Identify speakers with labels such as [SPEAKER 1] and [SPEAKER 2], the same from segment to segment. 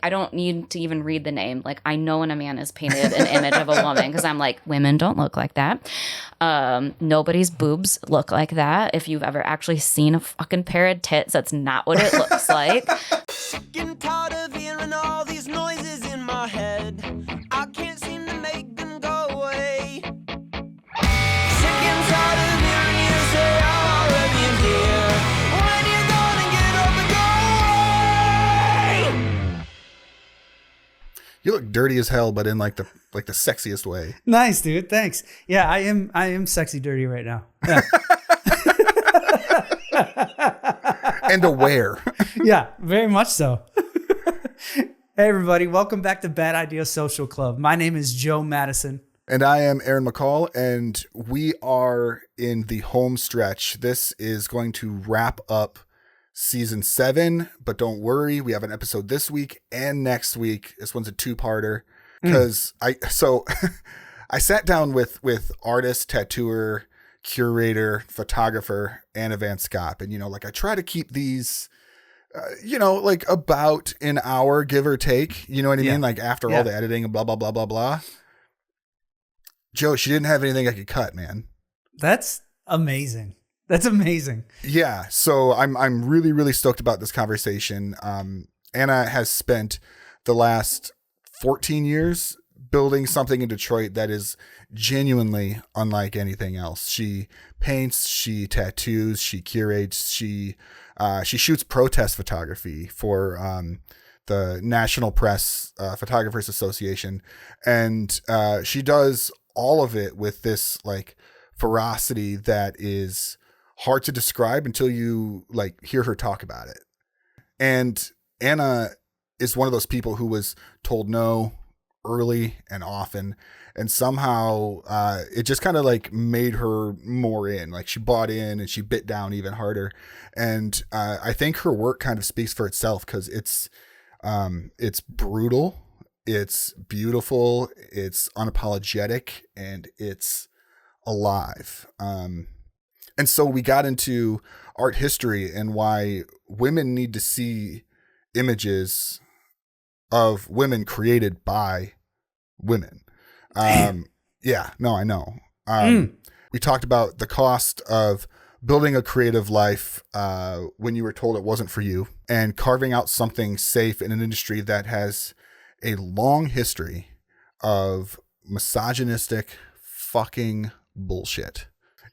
[SPEAKER 1] I don't need to even read the name. Like, I know when a man has painted an image of a woman because I'm like, women don't look like that. Nobody's boobs look like that. If you've ever actually seen a fucking pair of tits, that's not what it looks like.
[SPEAKER 2] Sick and tired of hearing all these noises in my head. I can't seem to make them go away. Sick and tired of hearing you say I'm already here. When you gonna get up and go away?
[SPEAKER 3] You look dirty as hell, but in like the sexiest way.
[SPEAKER 4] Nice, dude. Thanks. Yeah, I am sexy dirty right now. Yeah.
[SPEAKER 3] And aware.
[SPEAKER 4] Yeah, very much so. Hey, everybody. Welcome back to Bad Idea Social Club. My name is Joe Matteson.
[SPEAKER 3] And I am Aaron McCall, and we are in the home stretch. This is going to wrap up season 7, but don't worry. We have an episode this week and next week. This one's a two-parter because I sat down with artist, tattooer, curator, photographer, Anna van Schaap. And, like I try to keep these, like about an hour, give or take, you know what I mean? Like after all the editing and blah, blah, blah, blah, blah. Joe, she didn't have anything I could cut, man.
[SPEAKER 4] That's amazing. That's amazing.
[SPEAKER 3] Yeah. So I'm really, really stoked about this conversation. Anna has spent the last 14 years building something in Detroit that is genuinely unlike anything else. She paints, she tattoos, she curates, she shoots protest photography for the National Press Photographers Association, and she does all of it with this like ferocity that is hard to describe until you like hear her talk about it. And Anna is one of those people who was told no early and often, and somehow it just kind of like made her more in. Like she bought in and she bit down even harder. And I think her work kind of speaks for itself because it's brutal, it's beautiful, it's unapologetic, and it's alive. And so we got into art history and why women need to see images of women created by women. Yeah, no, I know. We talked about the cost of building a creative life when you were told it wasn't for you, and carving out something safe in an industry that has a long history of misogynistic fucking bullshit.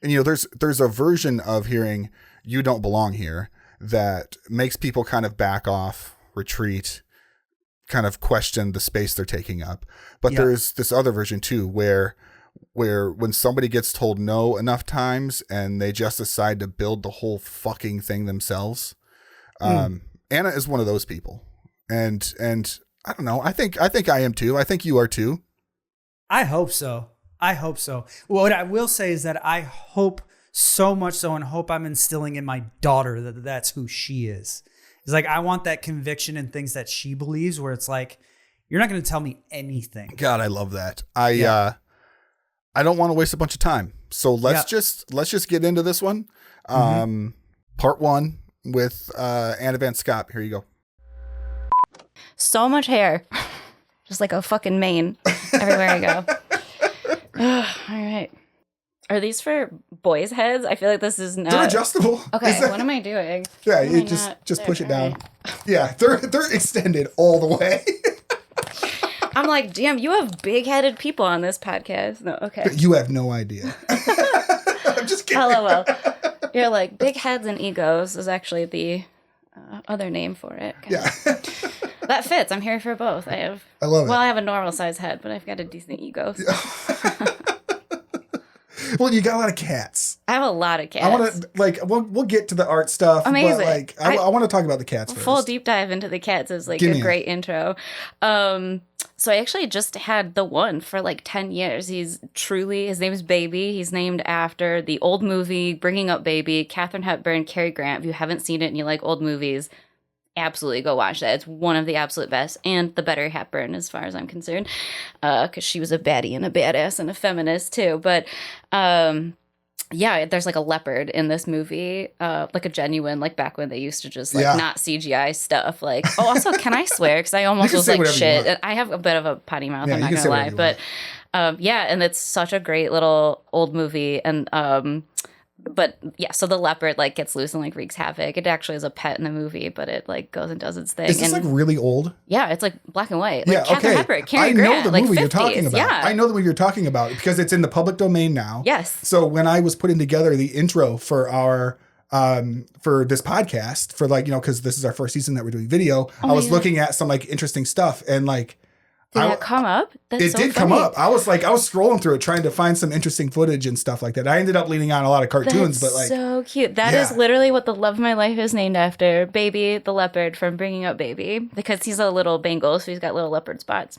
[SPEAKER 3] And there's a version of hearing "you don't belong here" that makes people kind of back off, retreat, kind of question the space they're taking up. But there's this other version too, where when somebody gets told no enough times and they just decide to build the whole fucking thing themselves. Anna is one of those people. And I don't know. I think I am too. I think you are too.
[SPEAKER 4] I hope so. What I will say is that I hope so much so, and hope I'm instilling in my daughter that that's who she is. It's like, I want that conviction in things that she believes, where it's like, you're not going to tell me anything.
[SPEAKER 3] God, I love that. I don't want to waste a bunch of time. So let's just get into this one. Part 1 with Anna van Schaap. Here you go.
[SPEAKER 1] So much hair. Just like a fucking mane everywhere I go. All right. Are these for boys' heads? I feel like this is not.
[SPEAKER 3] They're adjustable.
[SPEAKER 1] Okay, what am I doing?
[SPEAKER 3] Yeah, you just push it down. Right. Yeah, they're extended all the way.
[SPEAKER 1] I'm like, damn, you have big-headed people on this podcast. No, okay.
[SPEAKER 3] You have no idea. I'm just kidding.
[SPEAKER 1] LOL. You're like, big heads and egos is actually the other name for it.
[SPEAKER 3] Yeah.
[SPEAKER 1] That fits. I'm here for both. I love it. Well, I have a normal size head, but I've got a decent ego. So.
[SPEAKER 3] Well, you got a lot of cats.
[SPEAKER 1] I have a lot of cats.
[SPEAKER 3] I want to we'll get to the art stuff.
[SPEAKER 1] Amazing.
[SPEAKER 3] But I want to talk about the cats first.
[SPEAKER 1] Full deep dive into the cats is like a great intro. So I actually just had the one for like 10 years. His name is Baby. He's named after the old movie Bringing Up Baby, Katharine Hepburn, Cary Grant. If you haven't seen it and you like old movies, absolutely go watch that. It's one of the absolute best, and the better Hepburn as far as I'm concerned, because she was a baddie and a badass and a feminist too. But yeah, there's like a leopard in this movie, like a genuine, like back when they used to just like not CGI stuff. Like, oh, also, can I swear? Because I almost was like shit. And I have a bit of a potty mouth. I'm not gonna lie, but yeah, and it's such a great little old movie, and but yeah, so the leopard like gets loose and like wreaks havoc. It actually is a pet in the movie, but it like goes and does its thing.
[SPEAKER 3] Is this like really old?
[SPEAKER 1] Yeah, it's like black and white. Like
[SPEAKER 3] Catherine
[SPEAKER 1] Hepburn, Cary Grant,
[SPEAKER 3] the
[SPEAKER 1] like
[SPEAKER 3] movie
[SPEAKER 1] 50s.
[SPEAKER 3] you're talking about.
[SPEAKER 1] Yeah.
[SPEAKER 3] I know the movie you're talking about because it's in the public domain now.
[SPEAKER 1] Yes.
[SPEAKER 3] So when I was putting together the intro for our for this podcast, for like, you know, because this is our first season that we're doing video, I was looking at some like interesting stuff, and like
[SPEAKER 1] did that come up? That's
[SPEAKER 3] it did come up. I was scrolling through it trying to find some interesting footage and stuff like that. I ended up leaning on a lot of cartoons, but like
[SPEAKER 1] so cute. That is literally what the love of my life is named after. Baby the leopard from Bringing Up Baby, because he's a little Bengal, so he's got little leopard spots.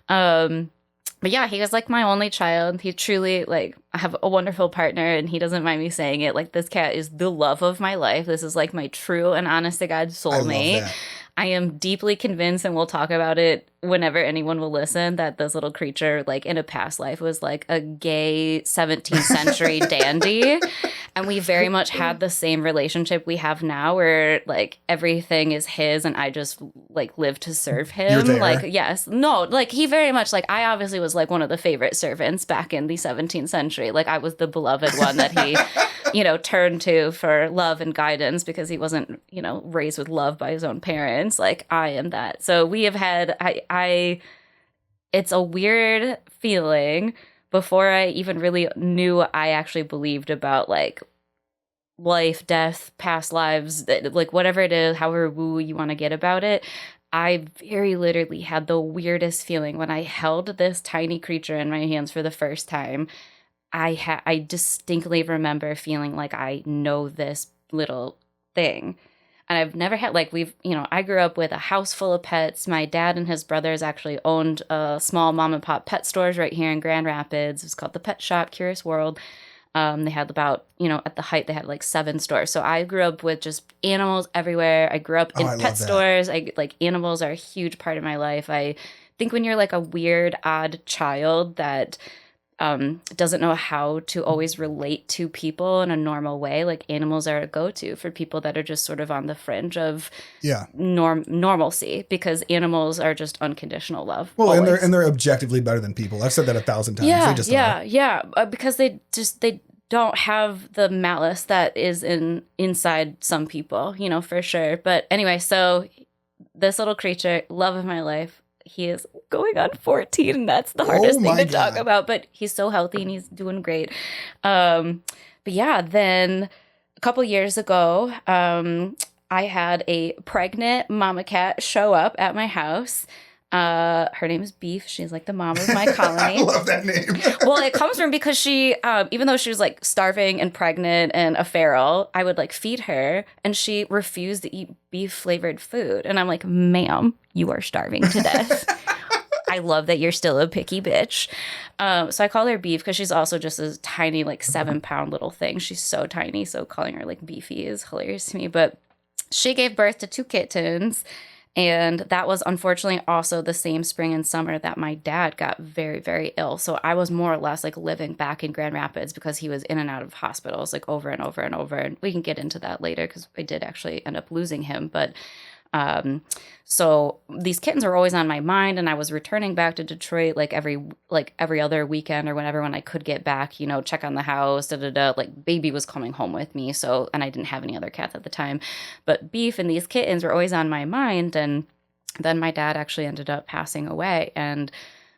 [SPEAKER 1] But yeah, he was like my only child. He truly, like, I have a wonderful partner, and he doesn't mind me saying it. Like, this cat is the love of my life. This is like my true and honest to God soulmate. I am deeply convinced, and we'll talk about it whenever anyone will listen, that this little creature, like in a past life, was like a gay 17th century dandy. And we very much had the same relationship we have now, where like everything is his and I just like live to serve him.
[SPEAKER 3] You're there.
[SPEAKER 1] Like, yes, no, like he very much, like, I obviously was like one of the favorite servants back in the 17th century. Like, I was the beloved one that he, you know, turned to for love and guidance, because he wasn't, you know, raised with love by his own parents. Like, I am that. So we have had, it's a weird feeling. Before I even really knew I actually believed about like life, death, past lives, like whatever it is, however woo you want to get about it, I very literally had the weirdest feeling when I held this tiny creature in my hands for the first time. I distinctly remember feeling like I know this little thing. And I've never had, like, I grew up with a house full of pets. My dad and his brothers actually owned a small mom and pop pet stores right here in Grand Rapids. It was called the Pet Shop, Curious World. They had about, at the height, they had like 7 stores. So I grew up with just animals everywhere. I grew up in pet stores. Animals are a huge part of my life. I think when you're like a weird, odd child that doesn't know how to always relate to people in a normal way, like animals are a go-to for people that are just sort of on the fringe of normalcy, because animals are just unconditional love.
[SPEAKER 3] Well, and they're objectively better than people. I've said that 1,000 times.
[SPEAKER 1] Yeah,
[SPEAKER 3] they just
[SPEAKER 1] because they don't have the malice that is inside some people, for sure. But anyway, so this little creature, love of my life, he is going on 14, and that's the hardest thing to talk about. But he's so healthy and he's doing great. But yeah, then a couple years ago, I had a pregnant mama cat show up at my house. Her name is Beef. She's like the mom of my colony.
[SPEAKER 3] I love that name.
[SPEAKER 1] Well, it comes from because she, even though she was like starving and pregnant and a feral, I would like feed her, and she refused to eat beef flavored food. And I'm like, ma'am, you are starving to death. I love that you're still a picky bitch. So I call her Beef because she's also just a tiny, like 7-pound little thing. She's so tiny. So calling her like Beefy is hilarious to me. But she gave birth to 2 kittens. And that was unfortunately also the same spring and summer that my dad got very, very ill. So I was more or less like living back in Grand Rapids because he was in and out of hospitals like over and over and over. And we can get into that later because I did actually end up losing him. But so these kittens were always on my mind, and I was returning back to Detroit like every other weekend or whenever when I could get back, check on the house, like baby was coming home with me. So, and I didn't have any other cats at the time, but Beef and these kittens were always on my mind. And then my dad actually ended up passing away. And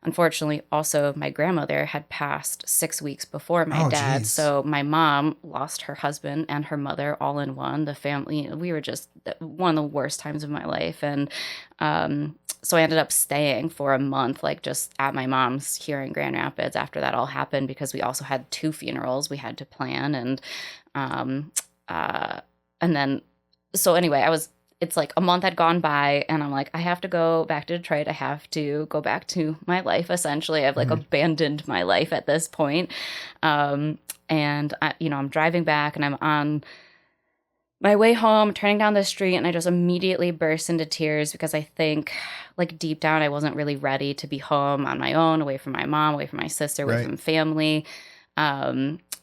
[SPEAKER 1] unfortunately, also my grandmother had passed 6 weeks before my dad. Geez. So my mom lost her husband and her mother all in one. The family, we were just one of the worst times of my life. And so I ended up staying for a month, like just at my mom's here in Grand Rapids after that all happened, because we also had 2 funerals we had to plan. And then, so anyway, it's like a month had gone by, and I'm like, I have to go back to Detroit. I have to go back to my life. Essentially, I've like abandoned my life at this point. And I'm driving back, and I'm on my way home, turning down the street, and I just immediately burst into tears because I think, like, deep down, I wasn't really ready to be home on my own, away from my mom, away from my sister, away from family.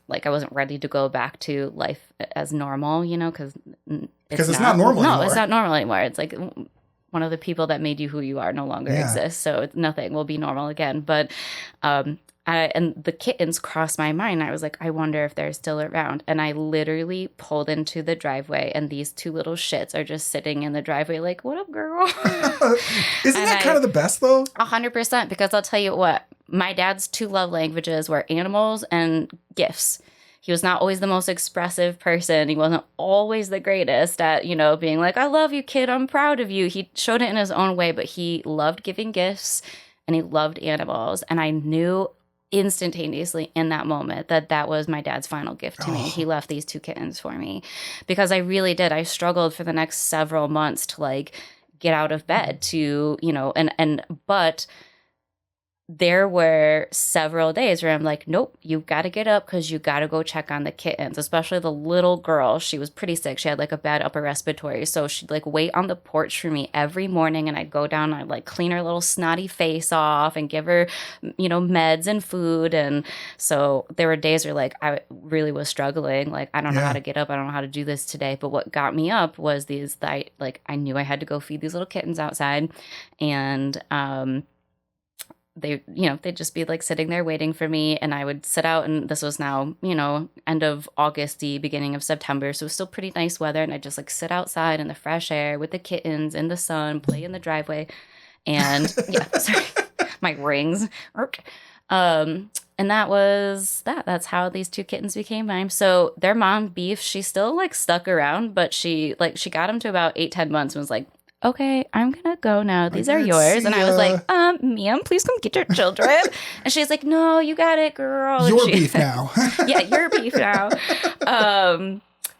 [SPEAKER 1] Like I wasn't ready to go back to life as normal, you know, because
[SPEAKER 3] it's not normal anymore.
[SPEAKER 1] No, it's not normal anymore. It's like one of the people that made you who you are no longer exists. So nothing will be normal again. But and the kittens crossed my mind. I was like, I wonder if they're still around. And I literally pulled into the driveway, and these two little shits are just sitting in the driveway like, what up, girl?
[SPEAKER 3] Isn't that kind of the best, though?
[SPEAKER 1] 100%, because I'll tell you what, my dad's 2 love languages were animals and gifts. He was not always the most expressive person. He wasn't always the greatest at, you know, being like, I love you, kid. I'm proud of you. He showed it in his own way, but he loved giving gifts and he loved animals. And I knew instantaneously in that moment that was my dad's final gift to me. He left these 2 kittens for me because I really did. I struggled for the next several months to like get out of bed to, you know, but there were several days where I'm like, nope, you've got to get up because you got to go check on the kittens, especially the little girl. She was pretty sick. She had like a bad upper respiratory. So she'd like wait on the porch for me every morning, and I'd go down and I'd like clean her little snotty face off and give her, you know, meds and food. And so there were days where like I really was struggling. Like, I don't know how to get up. I don't know how to do this today. But what got me up was I knew I had to go feed these little kittens outside. And, they, you know, they'd just be like sitting there waiting for me, and I would sit out, and this was now, you know, end of August-y, beginning of September, so it was still pretty nice weather, and I'd just like sit outside in the fresh air with the kittens in the sun, play in the driveway, and sorry, my rings. And that was that. That's how these 2 kittens became mine. So their mom, Beef, she still like stuck around, but she got them to about 8-10 months and was like, okay, I'm gonna go now. These are yours. And I was like, ma'am, please come get your children. And she's like, no, you got it, girl.
[SPEAKER 3] You're Beef now.
[SPEAKER 1] Yeah, you're Beef now.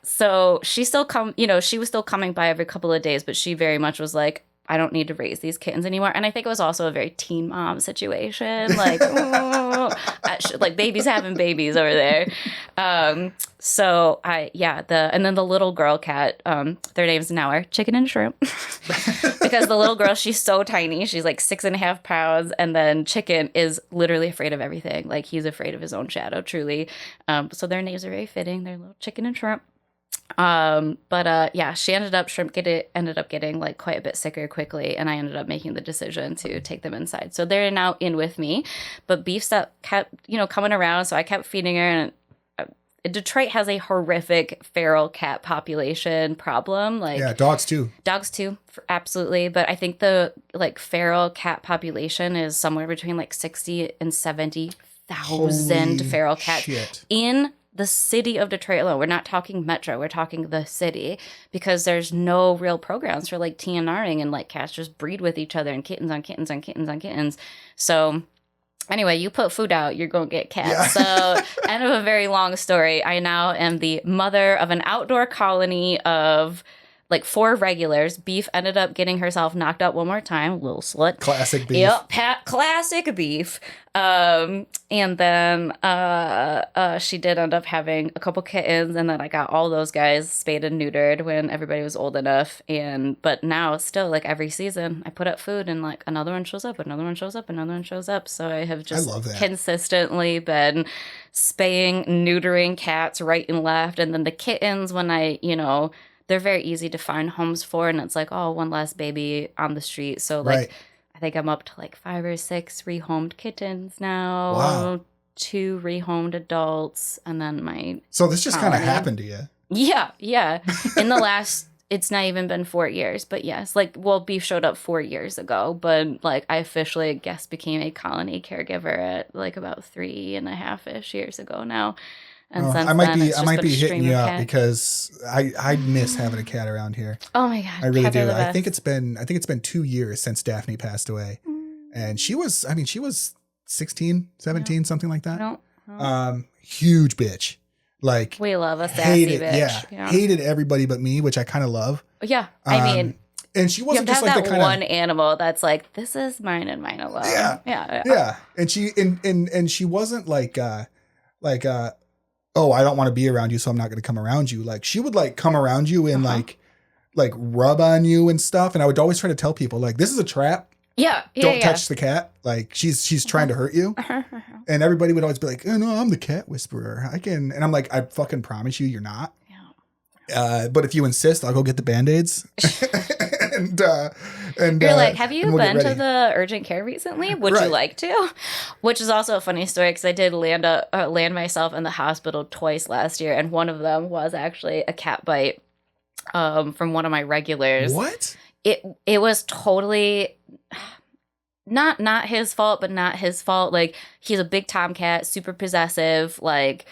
[SPEAKER 1] So she was still coming by every couple of days, but she very much was like, I don't need to raise these kittens anymore. And I think it was also a very teen mom situation. Like, like babies having babies over there. So and then the little girl cat, their names now are Chicken and Shrimp. Because the little girl, she's so tiny. She's like 6.5 pounds. And then Chicken is literally afraid of everything. Like, he's afraid of his own shadow, truly. So their names are very fitting. They're little Chicken and Shrimp. She ended up getting like quite a bit sicker quickly, and I ended up making the decision to take them inside. So they're now in with me, but Beef kept, you know, coming around, so I kept feeding her. And Detroit has a horrific feral cat population problem. Like,
[SPEAKER 3] yeah, dogs too,
[SPEAKER 1] absolutely. But I think the like feral cat population is somewhere between like 60 and 70,000 feral cats in the city of Detroit alone. We're not talking metro, we're talking the city, because there's no real programs for like TNRing, and like cats just breed with each other, and kittens on kittens on kittens on kittens. So anyway, you put food out, you're going to get cats. Yeah. So end of a very long story, I now am the mother of an outdoor colony of like 4 regulars. Beef ended up getting herself knocked out one more time. Little slut.
[SPEAKER 3] Classic Beef.
[SPEAKER 1] Yep, classic Beef. And then she did end up having a couple kittens, and then I got all those guys spayed and neutered when everybody was old enough. But now still, like, every season I put up food, and like another one shows up, another one shows up, another one shows up. So I have just consistently been spaying, neutering cats right and left. And then the kittens, when they're very easy to find homes for, and it's like, oh, one less baby on the street. So like, I think I'm up to like 5 or 6 rehomed kittens now.
[SPEAKER 3] Wow.
[SPEAKER 1] 2 rehomed adults, and then my
[SPEAKER 3] So this just kind of happened to you.
[SPEAKER 1] Yeah. In the last, it's not even been 4 years, but yes, like, well, Beef showed up 4 years ago, but like I officially, I guess, became a colony caregiver at like about 3.5-ish years ago now. And
[SPEAKER 3] I might be hitting you up because I miss having a cat around here.
[SPEAKER 1] Oh my God.
[SPEAKER 3] I really do. I think it's been 2 years since Daphne passed away. And she was 16, 17, something like that. Huge bitch. Like,
[SPEAKER 1] we love a sassy bitch.
[SPEAKER 3] Yeah. Hated everybody but me, which I kind of love.
[SPEAKER 1] Yeah. I mean,
[SPEAKER 3] and she wasn't just like the kind of
[SPEAKER 1] one animal that's like, this is mine and mine alone.
[SPEAKER 3] Yeah. And she wasn't like oh, I don't want to be around you, so I'm not going to come around you. Like, she would like come around you and like rub on you and stuff. And I would always try to tell people, like, this is a trap.
[SPEAKER 1] Yeah.
[SPEAKER 3] Don't touch the cat. Like, she's trying to hurt you. And everybody would always be like, oh, no, I'm the cat whisperer. I can. And I'm like, I fucking promise you, you're not. Yeah. But if you insist, I'll go get the Band-Aids. and
[SPEAKER 1] you're like, have you been to the urgent care recently? Would you like to? Which is also a funny story because I did land myself in the hospital twice last year. And one of them was actually a cat bite from one of my regulars.
[SPEAKER 3] What?
[SPEAKER 1] It was totally not his fault, but not his fault. Like, he's a big tomcat, super possessive. Like,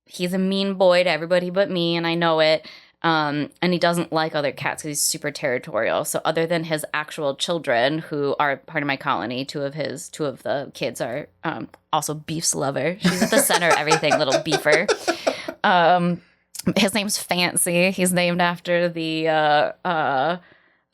[SPEAKER 1] he's a mean boy to everybody but me, and I know it. And he doesn't like other cats because he's super territorial. So other than his actual children, who are part of my colony, two of the kids are also Beef's lover. She's at the center of everything, little Beefer. His name's Fancy. He's named after the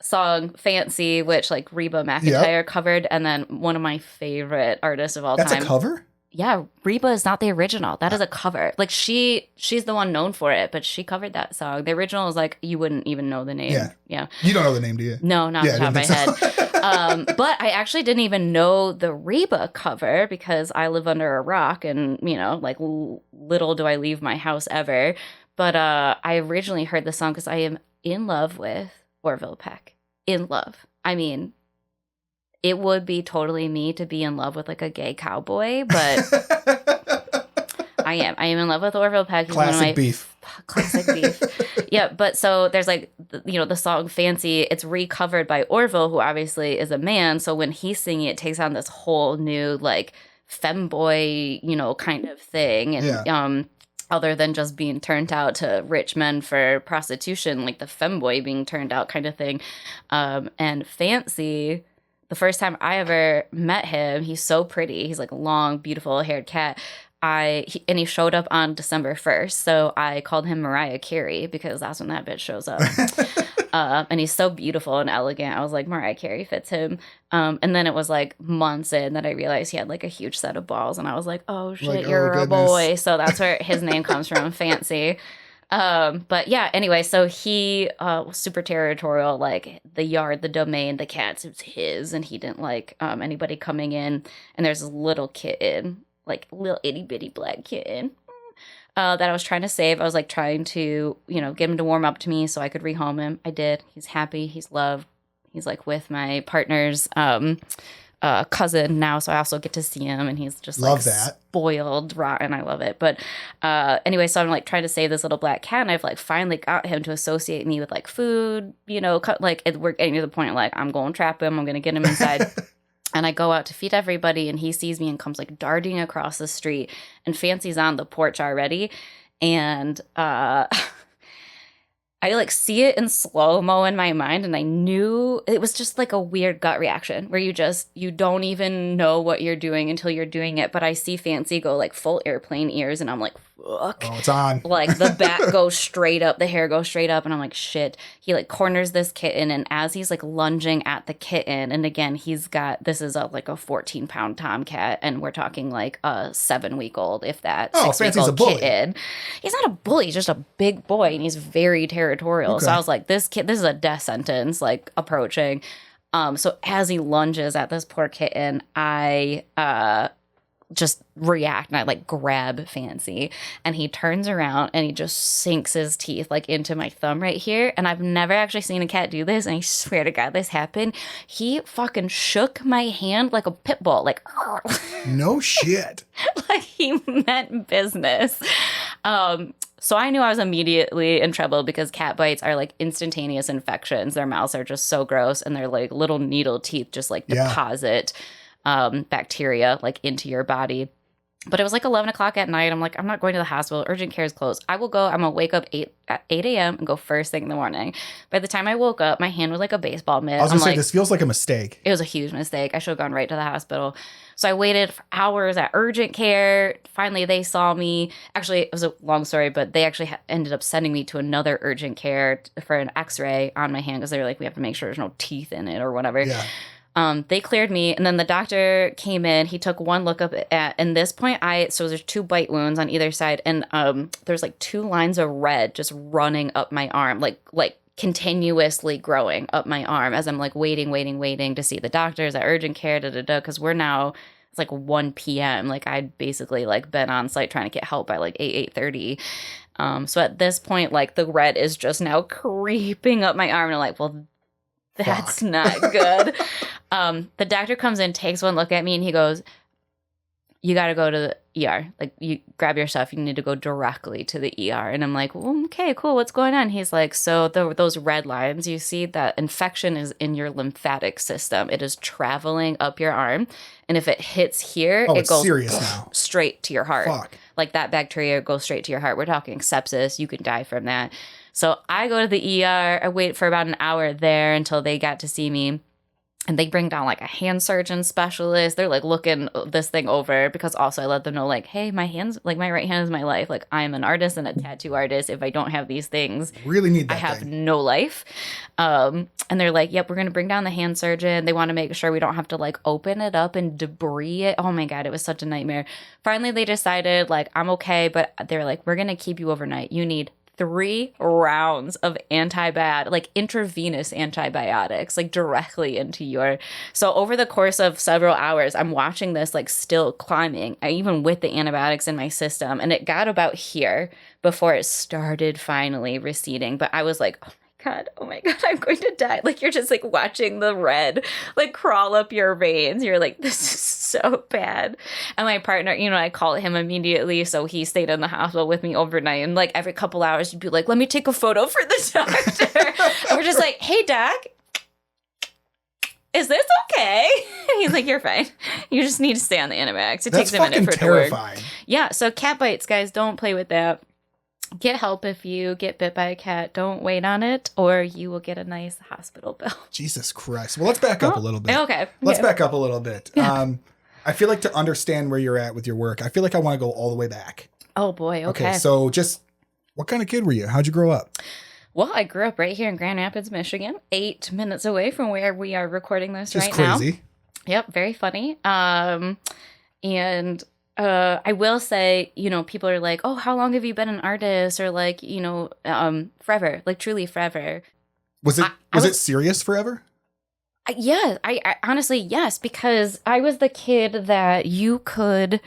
[SPEAKER 1] song Fancy, which like Reba McEntire covered, and then one of my favorite artists of all time.
[SPEAKER 3] That's a cover?
[SPEAKER 1] Yeah, Reba is not the original. That is a cover. Like, she's the one known for it, but she covered that song. The original is like, you wouldn't even know the name. Yeah. You
[SPEAKER 3] don't know the name, do you?
[SPEAKER 1] No, not off the top of my head. But I actually didn't even know the Reba cover because I live under a rock and, like little do I leave my house ever. But I originally heard the song because I am in love with Orville Peck. In love. I mean, it would be totally me to be in love with like a gay cowboy, but I am in love with Orville Peck. He's
[SPEAKER 3] Classic beef.
[SPEAKER 1] Classic beef. Yeah, but so there's like, the song Fancy, it's recovered by Orville, who obviously is a man. So when he's singing, it takes on this whole new like femboy, kind of thing. And other than just being turned out to rich men for prostitution, like the femboy being turned out kind of thing. And Fancy, the first time I ever met him, he's so pretty. He's like a long, beautiful haired cat. He showed up on December 1st. So I called him Mariah Carey because that's when that bitch shows up. And he's so beautiful and elegant. I was like, Mariah Carey fits him. And then it was like months in that I realized he had like a huge set of balls. And I was like, oh shit, like, you're a boy. So that's where his name comes from, Fancy. But yeah, anyway, so he was super territorial, like the yard, the domain, the cats, it was his, and he didn't like anybody coming in. And there's this little kitten, like little itty bitty black kitten that I was trying to save. I was like trying to, get him to warm up to me so I could rehome him. I did. He's happy. He's loved. He's like with my partner's cousin now, so I also get to see him, and he's just like spoiled rotten. I love it. But anyway, so I'm like trying to save this little black cat, and I've like finally got him to associate me with like food, like we're getting to the point like I'm going to trap him, I'm going to get him inside. And I go out to feed everybody, and he sees me and comes like darting across the street, and Fancy's on the porch already. And I like see it in slow-mo in my mind, and I knew it was just like a weird gut reaction where you don't even know what you're doing until you're doing it. But I see Fancy go like full airplane ears, and I'm like, fuck.
[SPEAKER 3] Oh, it's on.
[SPEAKER 1] Like the back goes straight up, the hair goes straight up, and I'm like, shit. He like corners this kitten, and as he's like lunging at the kitten, and again, this is like a 14-pound tomcat, and we're talking like a 7-week-old, if that, 6-week-old kitten. He's not a bully, he's just a big boy, and he's very territorial. Okay. So I was like, this is a death sentence, like approaching. So as he lunges at this poor kitten, I just react, and I like grab Fancy, and he turns around and he just sinks his teeth like into my thumb right here. And I've never actually seen a cat do this, and I swear to God this happened. He fucking shook my hand like a pit bull, like
[SPEAKER 3] no shit.
[SPEAKER 1] Like he meant business. So I knew I was immediately in trouble because cat bites are like instantaneous infections. Their mouths are just so gross, and their like little needle teeth just like deposit bacteria like into your body. But it was like 11 o'clock at night. I'm like, I'm not going to the hospital. Urgent care is closed. I will go. I'm going to wake up at 8 a.m. and go first thing in the morning. By the time I woke up, my hand was like a baseball mitt.
[SPEAKER 3] I was going to say, this feels like a mistake.
[SPEAKER 1] It was a huge mistake. I should have gone right to the hospital. So I waited for hours at urgent care. Finally, they saw me. Actually, it was a long story, but they actually ended up sending me to another urgent care for an x-ray on my hand because they were like, we have to make sure there's no teeth in it or whatever.
[SPEAKER 3] Yeah.
[SPEAKER 1] They cleared me, and then the doctor came in. He took one look up at, and this point, so there's 2 bite wounds on either side, and there's like 2 lines of red just running up my arm, like continuously growing up my arm as I'm like waiting to see the doctors at urgent care, because we're now it's like 1 p.m. Like I'd basically like been on site trying to get help by like 8:30. So at this point, like the red is just now creeping up my arm, and I'm like, well, that's not good. The doctor comes in, takes one look at me, and he goes, you got to go to the ER. Like, you grab your stuff. You need to go directly to the ER. And I'm like, well, okay, cool. What's going on? He's like, so those red lines, you see that infection is in your lymphatic system. It is traveling up your arm. And if it hits here, it goes
[SPEAKER 3] serious now.
[SPEAKER 1] Straight to your heart.
[SPEAKER 3] Fuck.
[SPEAKER 1] Like that bacteria goes straight to your heart. We're talking sepsis. You can die from that. So I go to the ER. I wait for about an hour there until they got to see me. And they bring down like a hand surgeon specialist. They're like looking this thing over, because also I let them know like, hey, my hands, like my right hand is my life. Like I'm an artist and a tattoo artist. If I don't have these things,
[SPEAKER 3] really need that
[SPEAKER 1] I have
[SPEAKER 3] thing.
[SPEAKER 1] no life. And they're like, yep, we're going to bring down the hand surgeon. They want to make sure we don't have to like open it up and debris it. Oh my God, it was such a nightmare. Finally, they decided like, I'm okay. But they're like, we're going to keep you overnight. You need 3 rounds of like intravenous antibiotics, like directly into your. So over the course of several hours, I'm watching this like still climbing, even with the antibiotics in my system. And it got about here before it started finally receding. But I was like, oh my God, I'm going to die. Like you're just like watching the red like crawl up your veins. You're like, this is so bad. And my partner, I called him immediately. So he stayed in the hospital with me overnight. And like every couple hours, he'd be like, let me take a photo for the doctor. And we're just like, hey, doc, is this okay? And he's like, you're fine. You just need to stay on the antibiotics. It takes a minute for it to work. Yeah. So cat bites, guys, don't play with that. Get help if you get bit by a cat. Don't wait on it, or you will get a nice hospital bill.
[SPEAKER 3] Jesus Christ. Well, let's back up a little bit.
[SPEAKER 1] Okay.
[SPEAKER 3] Let's back up a little bit. I feel like to understand where you're at with your work, I feel like I want to go all the way back.
[SPEAKER 1] Oh, boy. Okay.
[SPEAKER 3] So just what kind of kid were you? How'd you grow up?
[SPEAKER 1] Well, I grew up right here in Grand Rapids, Michigan, 8 minutes away from where we are recording this
[SPEAKER 3] just
[SPEAKER 1] right
[SPEAKER 3] crazy.
[SPEAKER 1] now. Yep. Very funny. And I will say, people are like, oh, how long have you been an artist? Or like, forever, like truly forever.
[SPEAKER 3] Was it serious forever?
[SPEAKER 1] Yeah, I honestly, yes, because I was the kid that you could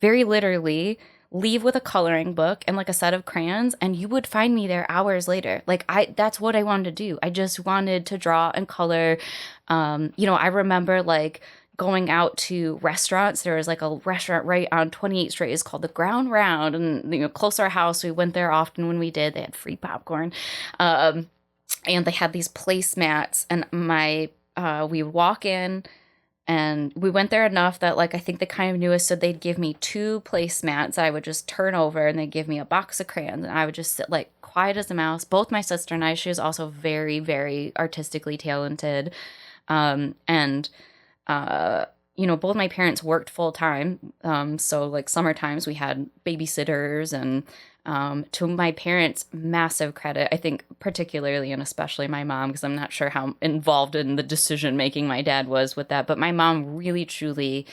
[SPEAKER 1] very literally leave with a coloring book and like a set of crayons, and you would find me there hours later. Like that's what I wanted to do. I just wanted to draw and color. I remember like going out to restaurants. There was like a restaurant right on 28th Street. It's called the Ground Round, and close to our house. We went there often when we did. They had free popcorn, and they had these placemats. And we walk in, and we went there enough that like I think they kind of knew us, so they'd give me 2 placemats. I would just turn over, and they'd give me a box of crayons, and I would just sit like quiet as a mouse. Both my sister and I. She was also very, very artistically talented, both my parents worked full time. So like summer times we had babysitters, and to my parents' massive credit, I think particularly and especially my mom, because I'm not sure how involved in the decision making my dad was with that, but my mom really truly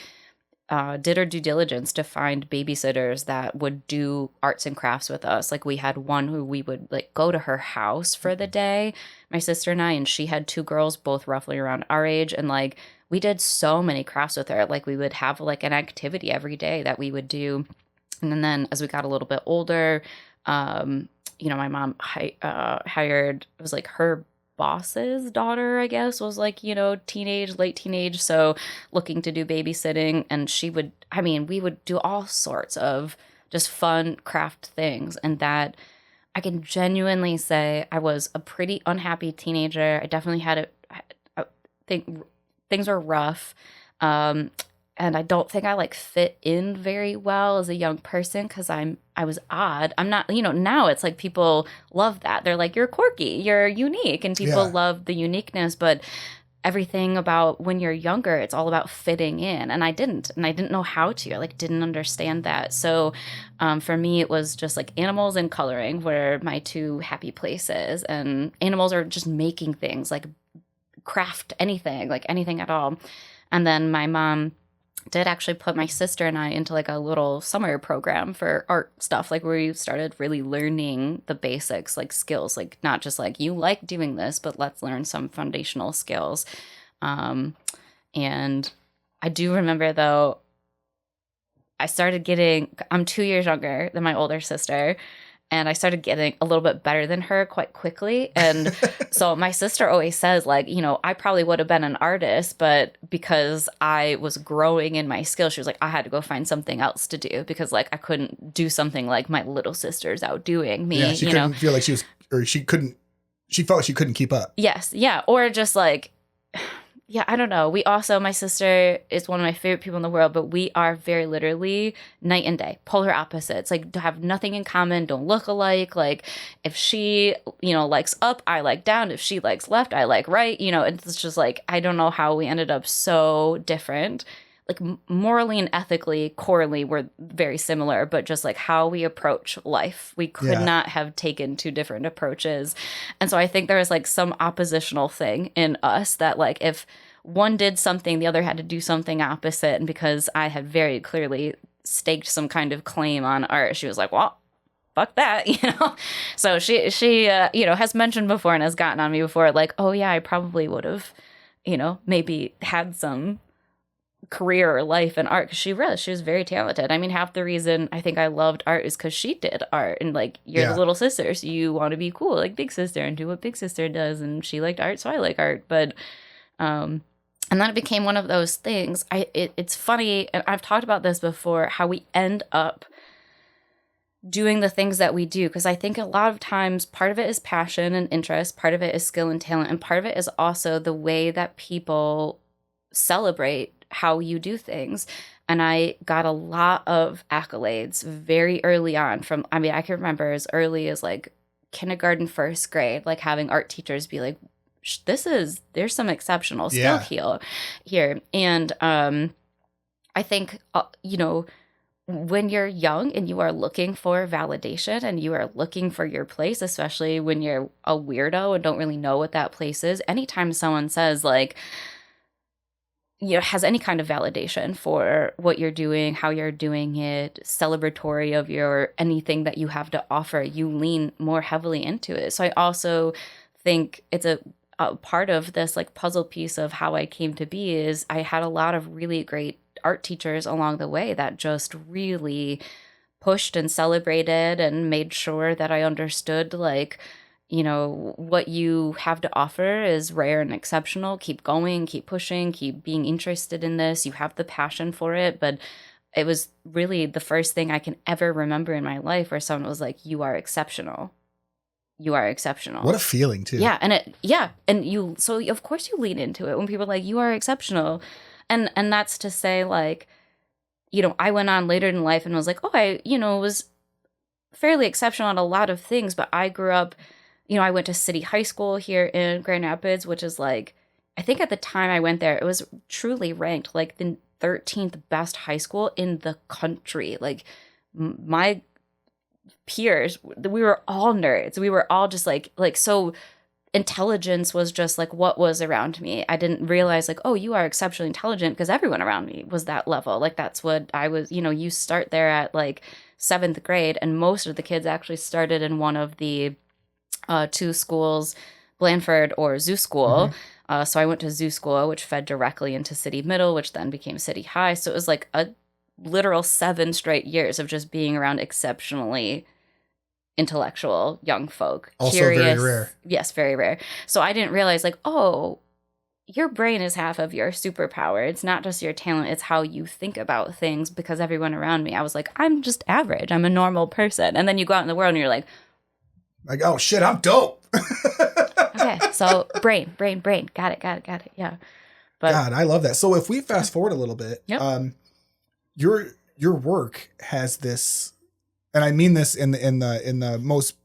[SPEAKER 1] did her due diligence to find babysitters that would do arts and crafts with us. Like we had one who we would like go to her house for the day, my sister and I, and she had 2 girls, both roughly around our age, and like we did so many crafts with her. Like we would have like an activity every day that we would do. And then as we got a little bit older, my mom hired, it was like her boss's daughter, I guess, was like, late teenage. So looking to do babysitting. And we would do all sorts of just fun craft things. And that I can genuinely say I was a pretty unhappy teenager. I definitely had things were rough. And I don't think I like fit in very well as a young person because I was odd. I'm not, now it's like people love that. They're like, you're quirky, you're unique, and people love the uniqueness. But everything about when you're younger, it's all about fitting in. And I didn't know how to. I didn't understand that. So for me, it was just like animals and coloring were my 2 happy places. And animals are just making things, like craft anything, like anything at all. And then my mom did actually put my sister and I into like a little summer program for art stuff, like where we started really learning the basics, like skills, like not just like you like doing this, but let's learn some foundational skills. And I do remember though, I'm 2 years younger than my older sister. And I started getting a little bit better than her quite quickly. And so my sister always says, like, you know, I probably would have been an artist, but because I was growing in my skill, she was like, I had to go find something else to do because, like, I couldn't do something like my little sister's outdoing me.
[SPEAKER 3] Yeah, she couldn't feel like she felt like she couldn't keep up.
[SPEAKER 1] Yes. Yeah. Or just like, yeah, I don't know. My sister is one of my favorite people in the world, but we are very literally night and day, polar opposites, like have nothing in common, don't look alike. Like if she, you know, likes up, I like down. If she likes left, I like right. You know, it's just like, I don't know how we ended up so different. Like morally and ethically, corally, we're very similar, but just like how we approach life, we could not have taken two different approaches. And so I think there was like some oppositional thing in us that like if one did something, the other had to do something opposite. And because I had very clearly staked some kind of claim on art, she was like, well, fuck that, you know? So she you know, has mentioned before and has gotten on me before, like, oh yeah, I probably would have, you know, maybe had some career or life in art, because she was very talented. I mean, half the reason I think I loved art is because she did art, and like you're the little sister, so you want to be cool like big sister and do what big sister does, and she liked art, so I like art. But and then it became one of those things. It's funny, and I've talked about this before, how we end up doing the things that we do, because I think a lot of times part of it is passion and interest, part of it is skill and talent, and part of it is also the way that people celebrate how you do things. And I got a lot of accolades very early on from, I mean, I can remember as early as like kindergarten, first grade, like having art teachers be like, there's some exceptional skill here. And I think, you know, when you're young and you are looking for validation and you are looking for your place, especially when you're a weirdo and don't really know what that place is, anytime someone says like, you know, has any kind of validation for what you're doing, how you're doing it, celebratory of your anything that you have to offer, you lean more heavily into it. So I also think it's a part of this like puzzle piece of how I came to be is I had a lot of really great art teachers along the way that just really pushed and celebrated and made sure that I understood like, you know, what you have to offer is rare and exceptional. Keep going, keep pushing, keep being interested in this. You have the passion for it. But it was really the first thing I can ever remember in my life where someone was like, you are exceptional. You are exceptional.
[SPEAKER 3] What a feeling too.
[SPEAKER 1] Yeah. And so of course you lean into it when people are like, you are exceptional. And that's to say like, you know, I went on later in life and was like, oh, I, you know, was fairly exceptional at a lot of things, but I grew up, you know, I went to City High School here in Grand Rapids, which is like, I think at the time I went there, it was truly ranked like the 13th best high school in the country. Like my peers, we were all nerds. We were all just like, so intelligence was just like what was around me. I didn't realize like, oh, you are exceptionally intelligent because everyone around me was that level. Like that's what I was, you know, you start there at like 7th grade, and most of the kids actually started in one of the two schools, Blandford or Zoo School. Mm-hmm. So I went to Zoo School, which fed directly into City Middle, which then became City High. So it was like a literal 7 straight years of just being around exceptionally intellectual young folk.
[SPEAKER 3] Also
[SPEAKER 1] curious,
[SPEAKER 3] very rare.
[SPEAKER 1] Yes, very rare. So I didn't realize like, oh, your brain is half of your superpower. It's not just your talent. It's how you think about things, because everyone around me, I was like, I'm just average. I'm a normal person. And then you go out in the world and you're like,
[SPEAKER 3] oh shit, I'm dope.
[SPEAKER 1] Okay, so brain. Got it. Yeah. But
[SPEAKER 3] God, I love that. So if we fast forward a little bit, your work has this, and I mean this in the most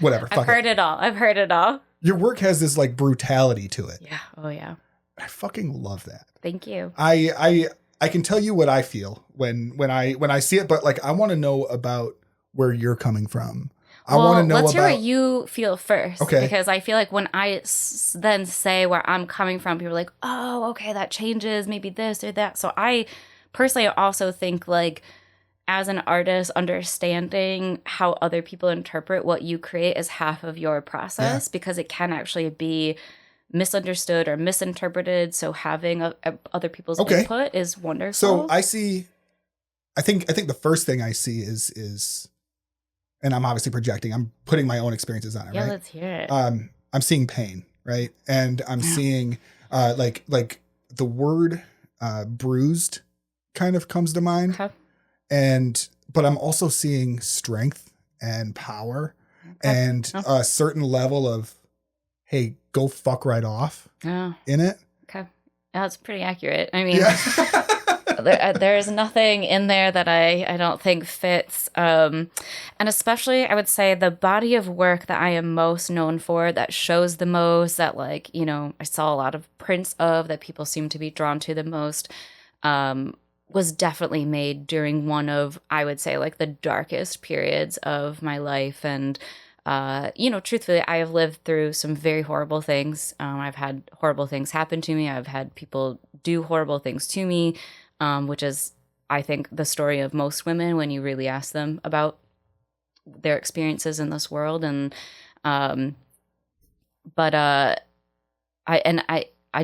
[SPEAKER 3] whatever.
[SPEAKER 1] I've heard it all.
[SPEAKER 3] Your work has this like brutality to it.
[SPEAKER 1] Yeah. Oh yeah.
[SPEAKER 3] I fucking love that.
[SPEAKER 1] Thank you.
[SPEAKER 3] I can tell you what I feel when I see it, but like I want to know about where you're coming from. I want to know
[SPEAKER 1] let's hear what you feel first. Okay. Because I feel like when I then say where I'm coming from, people are like, oh, okay, that changes maybe this or that. So I personally also think like as an artist, understanding how other people interpret what you create is half of your process, because it can actually be misunderstood or misinterpreted. So having other people's input is wonderful.
[SPEAKER 3] So I see I think the first thing I see is, and I'm obviously projecting, I'm putting my own experiences on it,
[SPEAKER 1] Yeah,
[SPEAKER 3] right?
[SPEAKER 1] let's hear it.
[SPEAKER 3] I'm seeing pain, right? And I'm seeing like the word bruised kind of comes to mind.
[SPEAKER 1] Okay.
[SPEAKER 3] But I'm also seeing strength and power and
[SPEAKER 1] Oh.
[SPEAKER 3] a certain level of, hey, go fuck right off in it.
[SPEAKER 1] Okay. That's pretty accurate. I mean, there's nothing in there that I don't think fits. And especially, I would say the body of work that I am most known for, that shows the most, that like, you know, I saw a lot of prints of, that people seem to be drawn to the most, was definitely made during one of, I would say, like the darkest periods of my life. And, you know, truthfully, I have lived through some very horrible things. I've had horrible things happen to me. I've had people do horrible things to me, which is, I think, the story of most women when you really ask them about their experiences in this world. And, I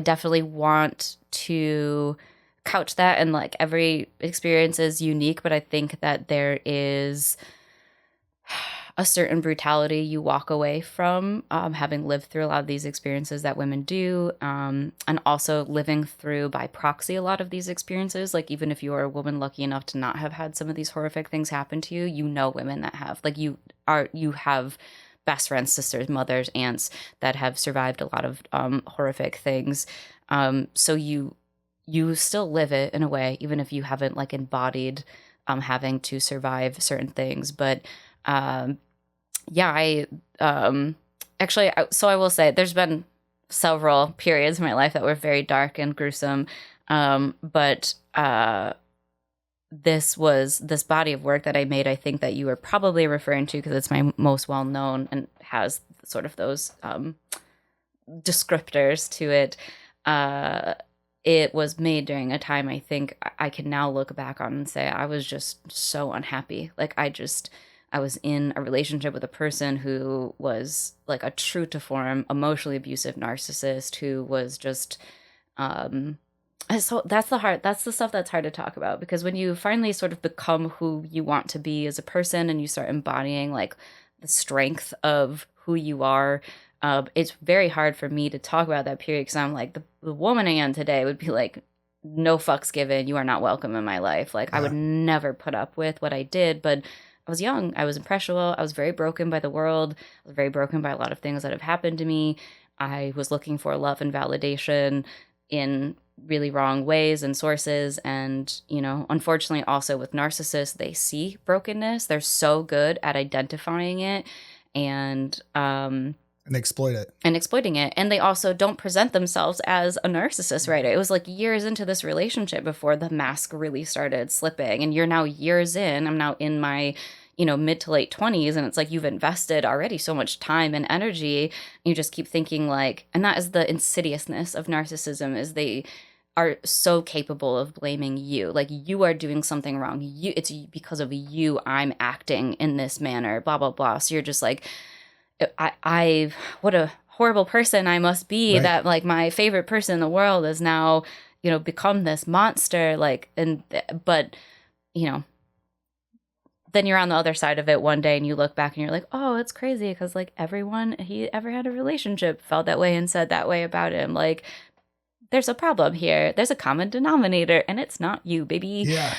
[SPEAKER 1] definitely want to couch that, and like every experience is unique, but I think that there is a certain brutality you walk away from, having lived through a lot of these experiences that women do, and also living through by proxy a lot of these experiences. Like, even if you are a woman lucky enough to not have had some of these horrific things happen to you, you know women that have. Like, you have best friends, sisters, mothers, aunts that have survived a lot of horrific things. So you still live it in a way, even if you haven't like embodied having to survive certain things. But I will say there's been several periods in my life that were very dark and gruesome. But this body of work that I made, I think that you were probably referring to, because it's my most well known and has sort of those descriptors to it. It was made during a time I think I can now look back on and say I was just so unhappy. Like, I was in a relationship with a person who was like a true to form, emotionally abusive narcissist who was just, so that's the stuff that's hard to talk about, because when you finally sort of become who you want to be as a person and you start embodying like the strength of who you are, it's very hard for me to talk about that period, because I'm like, the woman I am today would be like, no fucks given, you are not welcome in my life. Like, I would never put up with what I did, but I was young, I was impressionable, I was very broken by the world, I was very broken by a lot of things that have happened to me. I was looking for love and validation in really wrong ways and sources. And, you know, unfortunately also with narcissists, they see brokenness. They're so good at identifying it and
[SPEAKER 3] exploit it.
[SPEAKER 1] And exploiting it. And they also don't present themselves as a narcissist, right? It was like years into this relationship before the mask really started slipping. And you're now years in. I'm now in my, you know, mid to late 20s. And it's like you've invested already so much time and energy. And you just keep thinking like, and that is the insidiousness of narcissism, is they are so capable of blaming you. Like, you are doing something wrong. It's because of you I'm acting in this manner, blah, blah, blah. So you're just like, I what a horrible person I must be, right, that like my favorite person in the world is now, you know, become this monster. Like, but you know, then you're on the other side of it one day and you look back and you're like, oh, it's crazy, because like everyone he ever had a relationship felt that way and said that way about him. Like, there's a problem here. There's a common denominator, and it's not you, baby.
[SPEAKER 3] Yeah.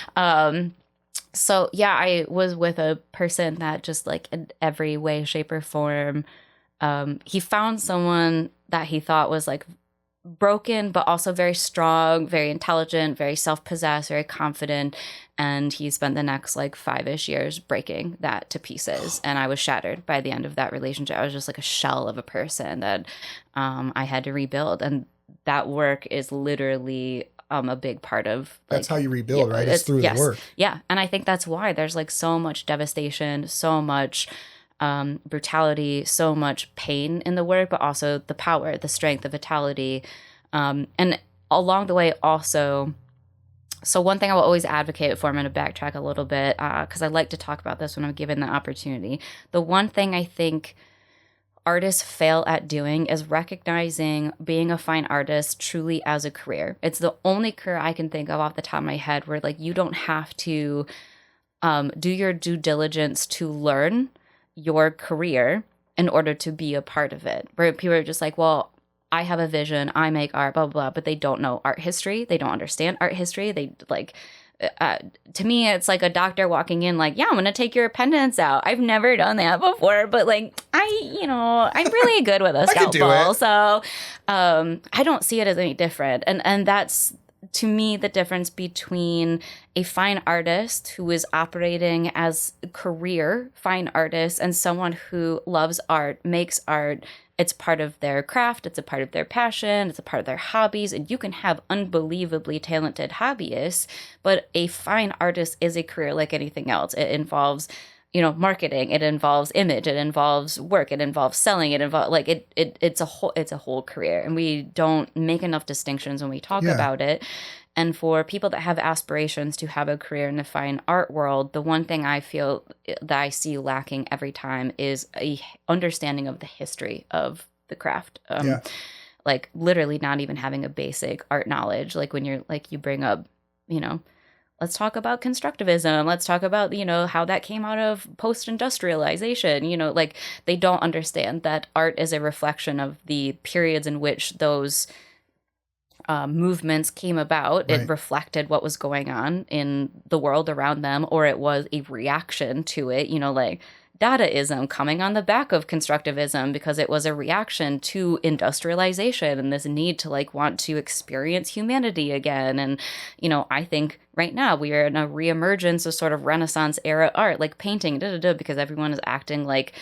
[SPEAKER 1] So yeah, I was with a person that just like in every way, shape, or form, he found someone that he thought was like broken, but also very strong, very intelligent, very self-possessed, very confident. And he spent the next like 5-ish years breaking that to pieces. And I was shattered by the end of that relationship. I was just like a shell of a person that I had to rebuild. And that work is literally a big part of like,
[SPEAKER 3] that's how you rebuild, right? It's through the work.
[SPEAKER 1] Yeah. And I think that's why there's like so much devastation, so much brutality, so much pain in the work, but also the power, the strength, the vitality. And along the way also, so one thing I will always advocate for, I'm going to backtrack a little bit because I like to talk about this when I'm given the opportunity. The one thing I think artists fail at doing is recognizing being a fine artist truly as a career. It's the only career I can think of off the top of my head where like you don't have to do your due diligence to learn your career in order to be a part of it. Where people are just like, well, I have a vision, I make art, blah, blah, blah, but they don't know art history. They don't understand art history. They like, to me, it's like a doctor walking in like, yeah, I'm going to take your appendix out. I've never done that before, but like, I'm really good with a scalpel. So I don't see it as any different. And that's, to me, the difference between a fine artist who is operating as a career fine artist and someone who loves art, makes art. It's part of their craft. It's a part of their passion. It's a part of their hobbies. And you can have unbelievably talented hobbyists, but a fine artist is a career like anything else. It involves, marketing. It involves image. It involves work. It involves selling. It involves it's a whole career. And we don't make enough distinctions when we talk about it. And for people that have aspirations to have a career in the fine art world, the one thing I feel that I see lacking every time is a understanding of the history of the craft. Like literally not even having a basic art knowledge. Like when you're like, you bring up, let's talk about constructivism. Let's talk about, how that came out of post-industrialization. Like they don't understand that art is a reflection of the periods in which those movements came about. Right. It reflected what was going on in the world around them, or it was a reaction to it, like Dadaism coming on the back of constructivism because it was a reaction to industrialization and this need to like want to experience humanity again. And, I think right now we are in a reemergence of sort of Renaissance era art, like painting, because everyone is acting like,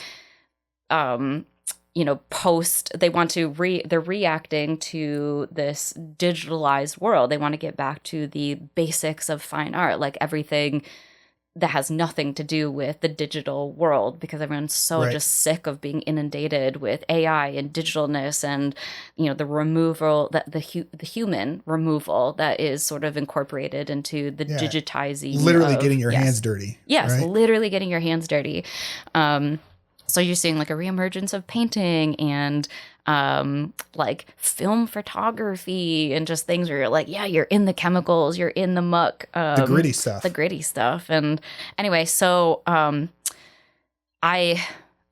[SPEAKER 1] they're reacting to this digitalized world. They want to get back to the basics of fine art, like everything that has nothing to do with the digital world, because everyone's so just sick of being inundated with AI and digitalness and, the removal, the human removal that is sort of incorporated into the digitizing.
[SPEAKER 5] Literally getting your hands dirty.
[SPEAKER 1] Yes, right? Literally getting your hands dirty. So you're seeing like a reemergence of painting and like film photography and just things where you're like, yeah, you're in the chemicals, you're in the muck.
[SPEAKER 5] The gritty stuff.
[SPEAKER 1] And anyway, so I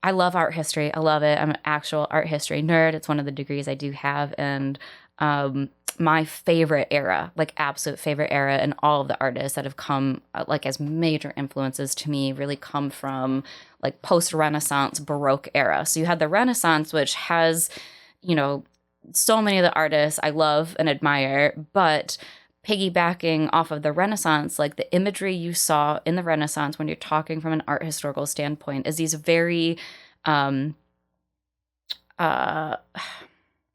[SPEAKER 1] love art history. I love it. I'm an actual art history nerd. It's one of the degrees I do have. And my favorite era, like absolute favorite era, and all of the artists that have come like as major influences to me really come from like post-Renaissance Baroque era. So you had the Renaissance, which has, so many of the artists I love and admire, but piggybacking off of the Renaissance, like the imagery you saw in the Renaissance when you're talking from an art historical standpoint is these very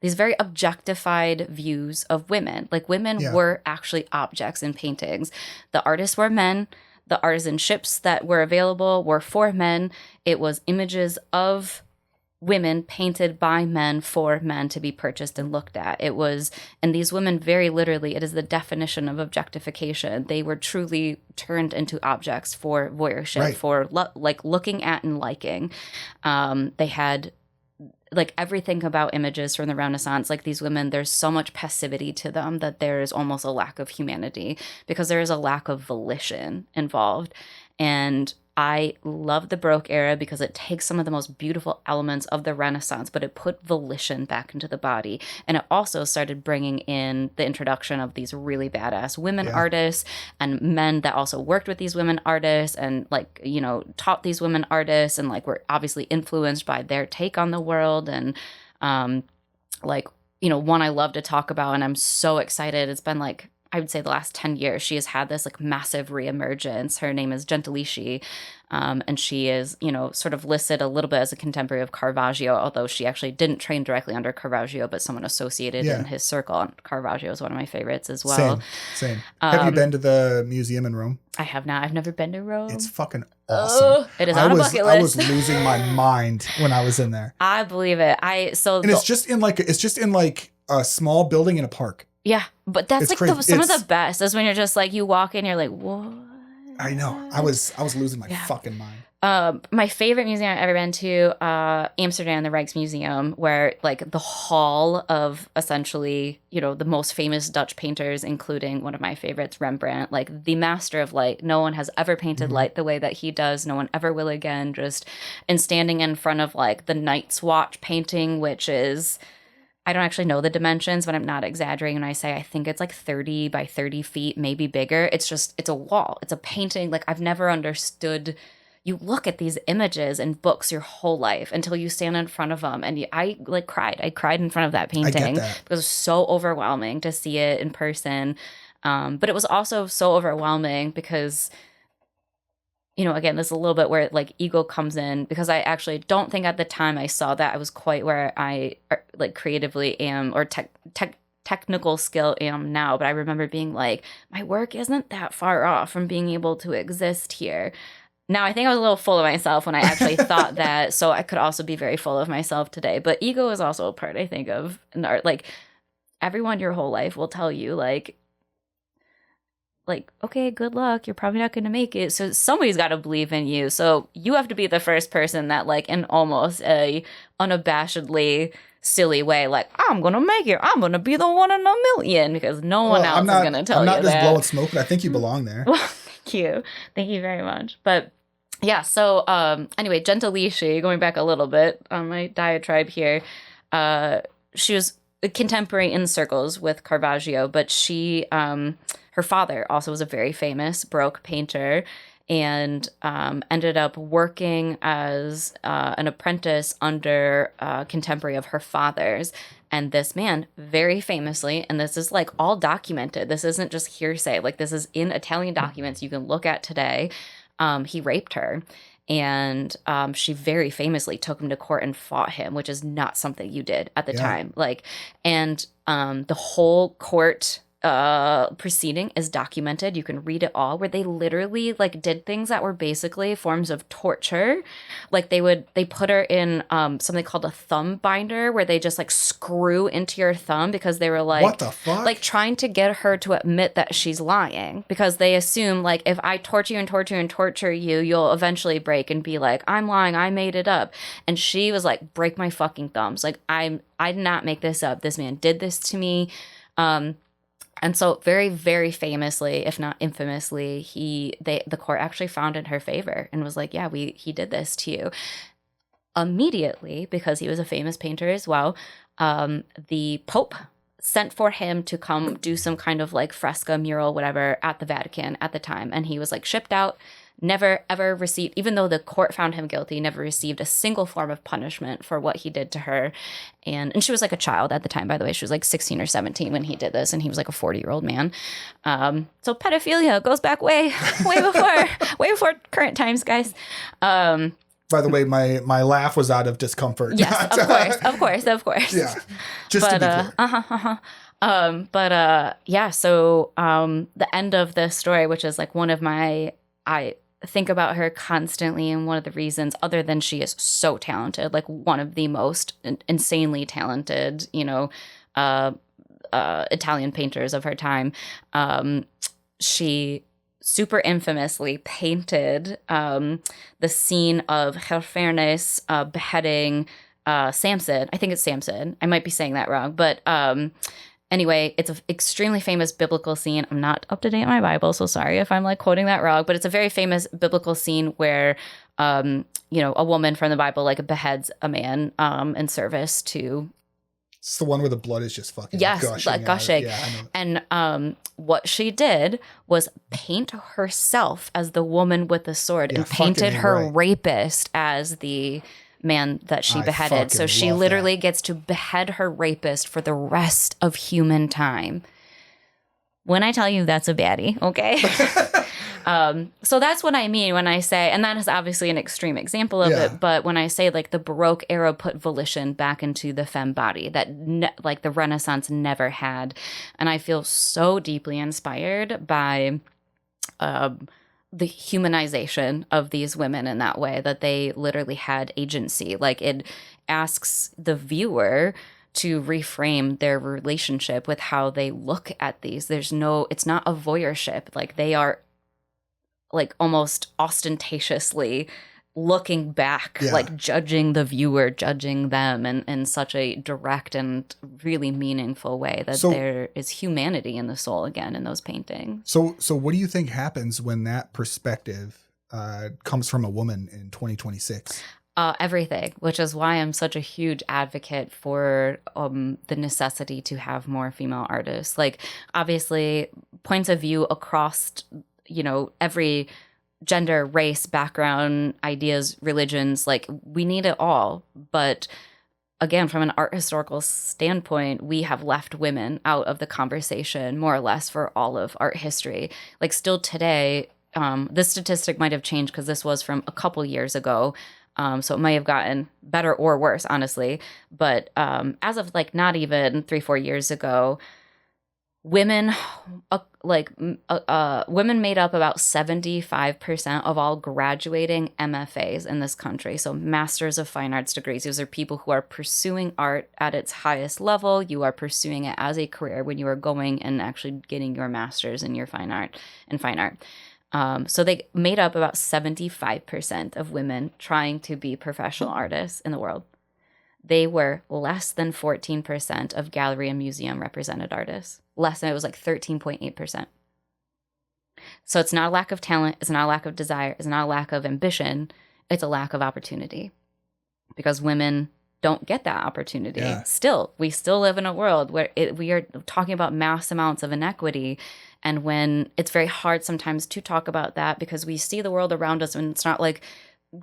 [SPEAKER 1] objectified views of women. Like women were actually objects in paintings. The artists were men. The artisanships that were available were for men. It was images of women painted by men for men to be purchased and looked at. It was, and these women very literally, it is the definition of objectification. They were truly turned into objects for voyeurship, for like looking at and liking. They had like everything about images from the Renaissance, like these women, there's so much passivity to them that there is almost a lack of humanity because there is a lack of volition involved. And I love the Baroque era because it takes some of the most beautiful elements of the Renaissance, but it put volition back into the body. And it also started bringing in the introduction of these really badass women artists and men that also worked with these women artists and like, taught these women artists and like were obviously influenced by their take on the world. And one I love to talk about and I'm so excited. It's been like, I would say the last 10 years, she has had this like massive reemergence. Her name is Gentileschi, and she is, sort of listed a little bit as a contemporary of Caravaggio, although she actually didn't train directly under Caravaggio, but someone associated in his circle. And Caravaggio is one of my favorites as well.
[SPEAKER 5] Same. Have you been to the museum in Rome?
[SPEAKER 1] I have not. I've never been to Rome.
[SPEAKER 5] It's fucking awesome.
[SPEAKER 1] It is on a bucket list.
[SPEAKER 5] I was losing my mind when I was in there.
[SPEAKER 1] I believe it.
[SPEAKER 5] It's just in like a small building in a park.
[SPEAKER 1] Yeah, but that's like some of the best is when you're just like, you walk in, you're like, what?
[SPEAKER 5] I know. I was losing my fucking mind.
[SPEAKER 1] My favorite museum I've ever been to, Amsterdam, the Rijksmuseum, where like the hall of essentially, the most famous Dutch painters, including one of my favorites, Rembrandt, like the master of light. No one has ever painted light the way that he does. No one ever will again. And standing in front of like the Night's Watch painting, which is, I don't actually know the dimensions, but I'm not exaggerating when I say I think it's like 30 by 30 feet, maybe bigger. It's a wall. It's a painting. Like I've never understood. You look at these images and books your whole life until you stand in front of them. And I like cried. I cried in front of that painting because it was so overwhelming to see it in person. But it was also so overwhelming because, again, this is a little bit where like ego comes in, because I actually don't think at the time I saw that I was quite where I like creatively am, or technical skill am now. But I remember being like, my work isn't that far off from being able to exist here. Now, I think I was a little full of myself when I actually thought that, so I could also be very full of myself today. But ego is also a part, I think, of an art. Like, everyone your whole life will tell you, like, okay, good luck, you're probably not going to make it. So somebody's got to believe in you. So you have to be the first person that, like, in almost a unabashedly silly way, like, I'm going to make it. I'm going to be the one in a million, because no one else is going to tell you that.
[SPEAKER 5] I'm not just blowing smoke, but I think you belong there.
[SPEAKER 1] Well, thank you. Thank you very much. But yeah, so anyway, Gentilici, going back a little bit on my diatribe here, she was a contemporary in circles with Caravaggio, but she, her father also was a very famous Baroque painter, and ended up working as an apprentice under a contemporary of her father's. And this man, very famously, and this is like all documented, this isn't just hearsay, like this is in Italian documents you can look at today, he raped her. And she very famously took him to court and fought him, which is not something you did at the time. Like, and the whole court proceeding is documented. You can read it all, where they literally like did things that were basically forms of torture. Like they put her in something called a thumb binder, where they just like screw into your thumb, because they were like,
[SPEAKER 5] what the fuck?
[SPEAKER 1] Like trying to get her to admit that she's lying, because they assume like if I torture you and torture you and torture you, you'll eventually break and be like, I'm lying, I made it up. And she was like, break my fucking thumbs. Like I did not make this up. This man did this to me. And so very, very famously, if not infamously, the court actually found in her favor and was like, yeah, he did this to you. Immediately, because he was a famous painter as well, the Pope sent for him to come do some kind of like fresco, mural, whatever, at the Vatican at the time. And he was like shipped out, never ever received, even though the court found him guilty, never received a single form of punishment for what he did to her. And she was like a child at the time, by the way. She was like 16 or 17 when he did this, and he was like a 40-year-old man. So pedophilia goes back way before current times, guys.
[SPEAKER 5] By the way, my laugh was out of discomfort.
[SPEAKER 1] Yes, of course.
[SPEAKER 5] Yeah, just to be clear.
[SPEAKER 1] Yeah, so the end of the story, which is like one of I think about her constantly, and one of the reasons, other than she is so talented, like one of the most insanely talented, Italian painters of her time, she super infamously painted the scene of Holofernes beheading Samson. I think it's Samson. I might be saying that wrong, but anyway, it's an extremely famous biblical scene. I'm not up to date on my Bible, so sorry if I'm like quoting that wrong, but it's a very famous biblical scene where, a woman from the Bible like beheads a man in service to.
[SPEAKER 5] It's the one where the blood is just fucking
[SPEAKER 1] gushing.
[SPEAKER 5] Yeah, I know.
[SPEAKER 1] And what she did was paint herself as the woman with the sword, and painted her rapist as the man that she beheaded. So she literally gets to behead her rapist for the rest of human time. When I tell you that's a baddie, okay? So that's what I mean when I say, and that is obviously an extreme example of it, but when I say like the Baroque era put volition back into the femme body that like the Renaissance never had. And I feel so deeply inspired by the humanization of these women in that way, that they literally had agency. Like it asks the viewer to reframe their relationship with how they look at these. It's not a voyeurship. Like they are like almost ostentatiously looking back,
[SPEAKER 3] Yeah.
[SPEAKER 1] like judging the viewer, judging them in such a direct and really meaningful way that there is humanity in the soul again in those paintings.
[SPEAKER 5] So what do you think happens when that perspective comes from a woman in 2026?
[SPEAKER 1] Everything, which is why I'm such a huge advocate for the necessity to have more female artists. Like, obviously, points of view across, every gender, race, background, ideas, religions, like, we need it all. But again, from an art historical standpoint, we have left women out of the conversation more or less for all of art history. Like, still today, this statistic might have changed because this was from a couple years ago. So it might have gotten better or worse, honestly. But as of like not even 3-4 years ago, women women made up about 75% of all graduating MFAs in this country. So Masters of Fine Arts degrees. These are people who are pursuing art at its highest level. You are pursuing it as a career when you are going and actually getting your master's in your fine art. So they made up about 75% of women trying to be professional artists in the world. They were less than 14% of gallery and museum represented artists. It was like 13.8%. So it's not a lack of talent. It's not a lack of desire. It's not a lack of ambition. It's a lack of opportunity because women don't get that opportunity.
[SPEAKER 5] Yeah.
[SPEAKER 1] We still live in a world where we are talking about mass amounts of inequity. And when it's very hard sometimes to talk about that because we see the world around us and it's not like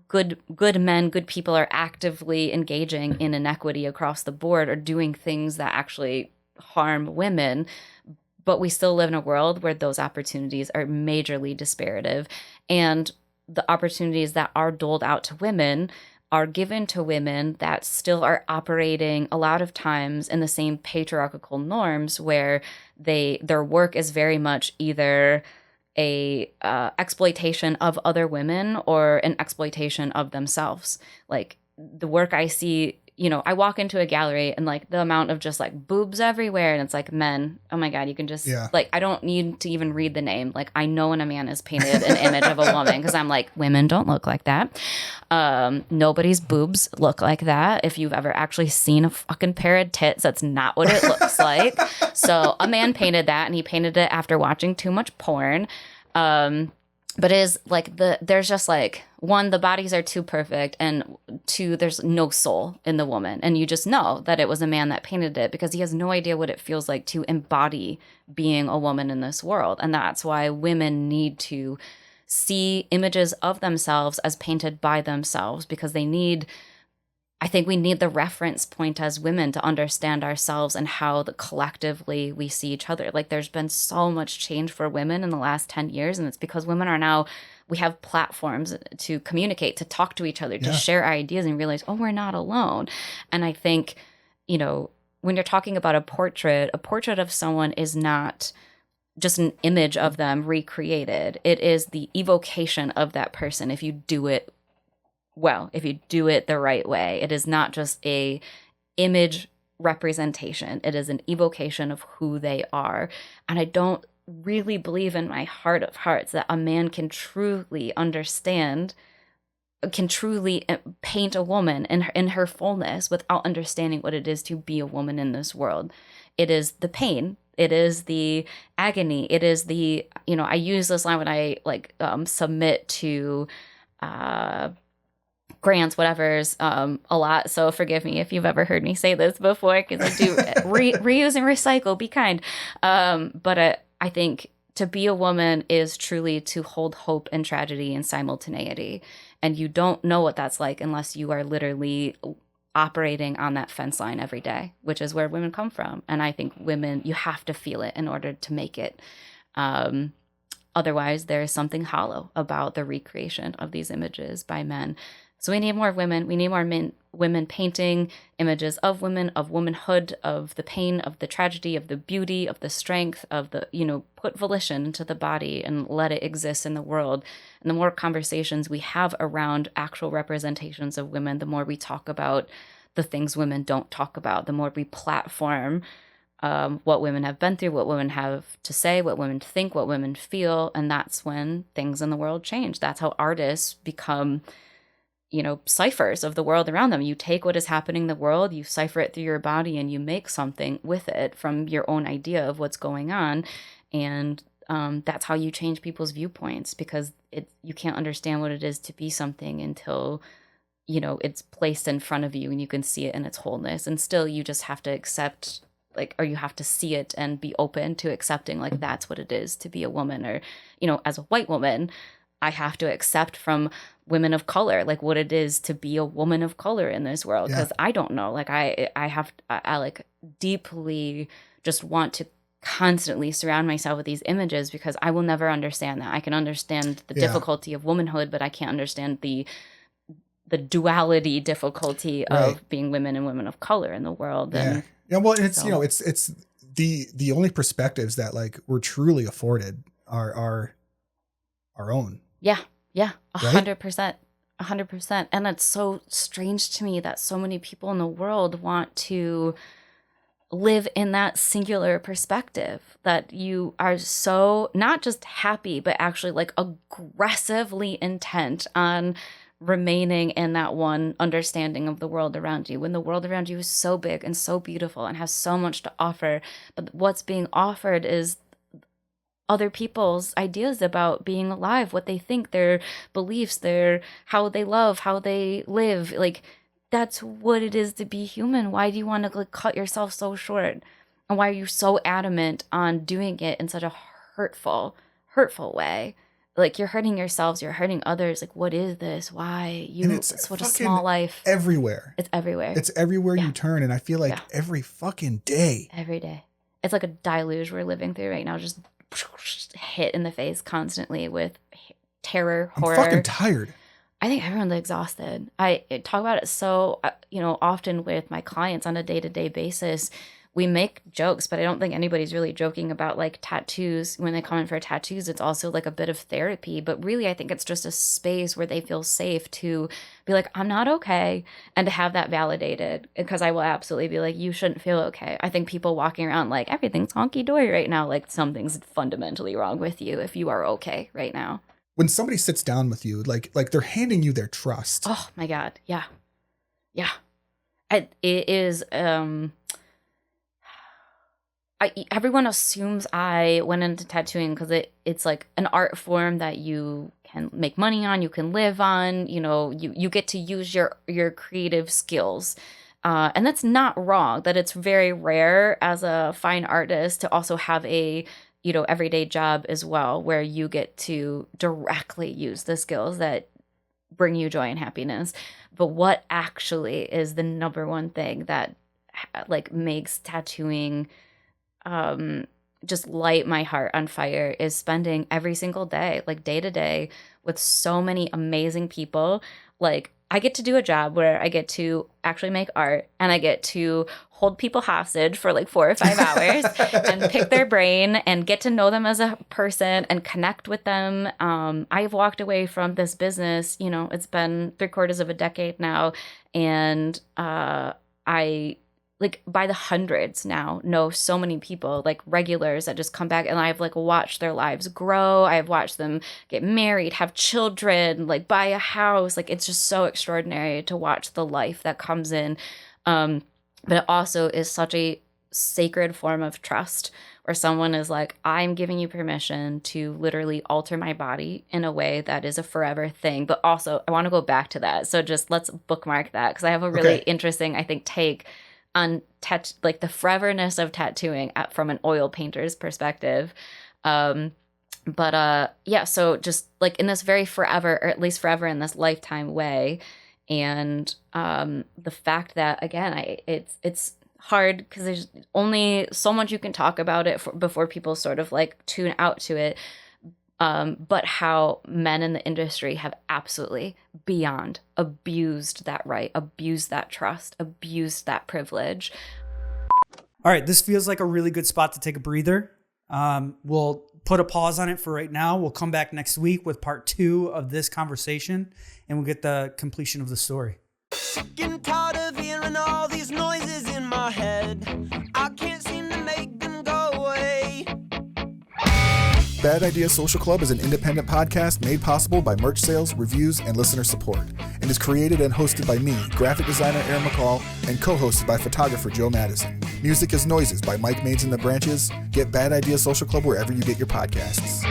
[SPEAKER 1] good men, good people are actively engaging in inequity across the board or doing things that actually harm women. But we still live in a world where those opportunities are majorly disparative. And the opportunities that are doled out to women are given to women that still are operating a lot of times in the same patriarchal norms where their work is very much either a exploitation of other women or an exploitation of themselves. Like the work I see, I walk into a gallery and like the amount of just like boobs everywhere and it's like men. Oh my God, you can just like, I don't need to even read the name. Like I know when a man has painted an image of a woman because I'm like, women don't look like that. Nobody's boobs look like that. If you've ever actually seen a fucking pair of tits, that's not what it looks like. So a man painted that and he painted it after watching too much porn. But it is like there's just like, one, the bodies are too perfect, and two, there's no soul in the woman. And you just know that it was a man that painted it because he has no idea what it feels like to embody being a woman in this world. And that's why women need to see images of themselves as painted by themselves because I think we need the reference point as women to understand ourselves and how collectively we see each other. Like there's been so much change for women in the last 10 years. And it's because women are now, we have platforms to communicate, to talk to each other, to share our ideas and realize, oh, we're not alone. And I think, when you're talking about a portrait of someone is not just an image of them recreated. It is the evocation of that person if you do it well, if you do it the right way. It is not just a image representation. It is an evocation of who they are. And I don't really believe in my heart of hearts that a man can truly paint a woman in her fullness without understanding what it is to be a woman in this world. It is the pain. It is the agony. It is the, I use this line when I submit to, grants, whatever's a lot. So forgive me if you've ever heard me say this before, because I do reuse and recycle, be kind. But I think to be a woman is truly to hold hope and tragedy in simultaneity. And you don't know what that's like unless you are literally operating on that fence line every day, which is where women come from. And I think women, you have to feel it in order to make it. Otherwise, there is something hollow about the recreation of these images by men. So we need more women. We need more women painting images of women, of womanhood, of the pain, of the tragedy, of the beauty, of the strength, of the, put volition into the body and let it exist in the world. And the more conversations we have around actual representations of women, the more we talk about the things women don't talk about, the more we platform what women have been through, what women have to say, what women think, what women feel. And that's when things in the world change. That's how artists become ciphers of the world around them. You take what is happening in the world, you cipher it through your body, and you make something with it from your own idea of what's going on. And that's how you change people's viewpoints, because you can't understand what it is to be something until it's placed in front of you and you can see it in its wholeness. And still, you just have to accept, or you have to see it and be open to accepting, that's what it is to be a woman. Or, as a white woman, I have to accept from women of color, what it is to be a woman of color in this world. Because I don't know, I deeply just want to constantly surround myself with these images, because I will never understand that. I can understand the difficulty of womanhood, but I can't understand the duality difficulty of being women and women of color in the world. And
[SPEAKER 5] well, it's it's the only perspectives that we're truly afforded are our own.
[SPEAKER 1] 100%. 100%. And it's so strange to me that so many people in the world want to live in that singular perspective, that you are so not just happy, but actually aggressively intent on remaining in that one understanding of the world around you, when the world around you is so big and so beautiful and has so much to offer. But what's being offered is other people's ideas about being alive, what they think, their beliefs, how they love, how they live. That's what it is to be human. Why do you want to cut yourself so short? And why are you so adamant on doing it in such a hurtful way? You're hurting yourselves, you're hurting others. What is this? Why? It's what a small life.
[SPEAKER 5] Everywhere.
[SPEAKER 1] It's everywhere.
[SPEAKER 5] It's everywhere you turn. And I feel every fucking day.
[SPEAKER 1] Every day. It's like a deluge we're living through right now, just hit in the face constantly with terror, horror.
[SPEAKER 5] I'm fucking tired.
[SPEAKER 1] I think everyone's exhausted. I talk about it so, often with my clients on a day-to-day basis. We make jokes, but I don't think anybody's really joking about tattoos. When they come in for tattoos, it's also a bit of therapy. But really, I think it's just a space where they feel safe to be I'm not okay. And to have that validated, because I will absolutely be you shouldn't feel okay. I think people walking around everything's honky-dory right now, something's fundamentally wrong with you if you are okay right now.
[SPEAKER 5] When somebody sits down with you, they're handing you their trust.
[SPEAKER 1] Oh my God. Yeah. It is, everyone assumes I went into tattooing because it's an art form that you can make money on, you can live on, you get to use your creative skills. And that's not wrong, that it's very rare as a fine artist to also have a, everyday job as well, where you get to directly use the skills that bring you joy and happiness. But what actually is the number one thing that makes tattooing just light my heart on fire is spending every single day, day to day, with so many amazing people. I get to do a job where I get to actually make art, and I get to hold people hostage for 4 or 5 hours and pick their brain and get to know them as a person and connect with them. I've walked away from this business, it's been 3/4 of a decade now, and I by the hundreds now know so many people, regulars that just come back, and I've watched their lives grow. I've watched them get married, have children, buy a house. It's just so extraordinary to watch the life that comes in. But it also is such a sacred form of trust, where someone is I'm giving you permission to literally alter my body in a way that is a forever thing. But also, I want to go back to that. So just let's bookmark that, because I have a really interesting, I think, take on the foreverness of tattooing from an oil painter's perspective. So just in this very forever, or at least forever in this lifetime way. And the fact that, again, it's hard because there's only so much you can talk about it before people sort of tune out to it. But how men in the industry have absolutely beyond abused that right, abused that trust, abused that privilege.
[SPEAKER 4] All right, this feels like a really good spot to take a breather. We'll put a pause on it for right now. We'll come back next week with part 2 of this conversation, and we'll get the completion of the story.
[SPEAKER 2] Getting tired of hearing all these noises in my head. I can't seem to make them go away.
[SPEAKER 3] Bad Ideas Social Club is an independent podcast made possible by merch sales, reviews, and listener support, and is created and hosted by me, graphic designer Aaron McCall, and co-hosted by photographer Joe Matteson. Music is Noises by Mike Mades in the Branches. Get Bad Ideas Social Club wherever you get your podcasts.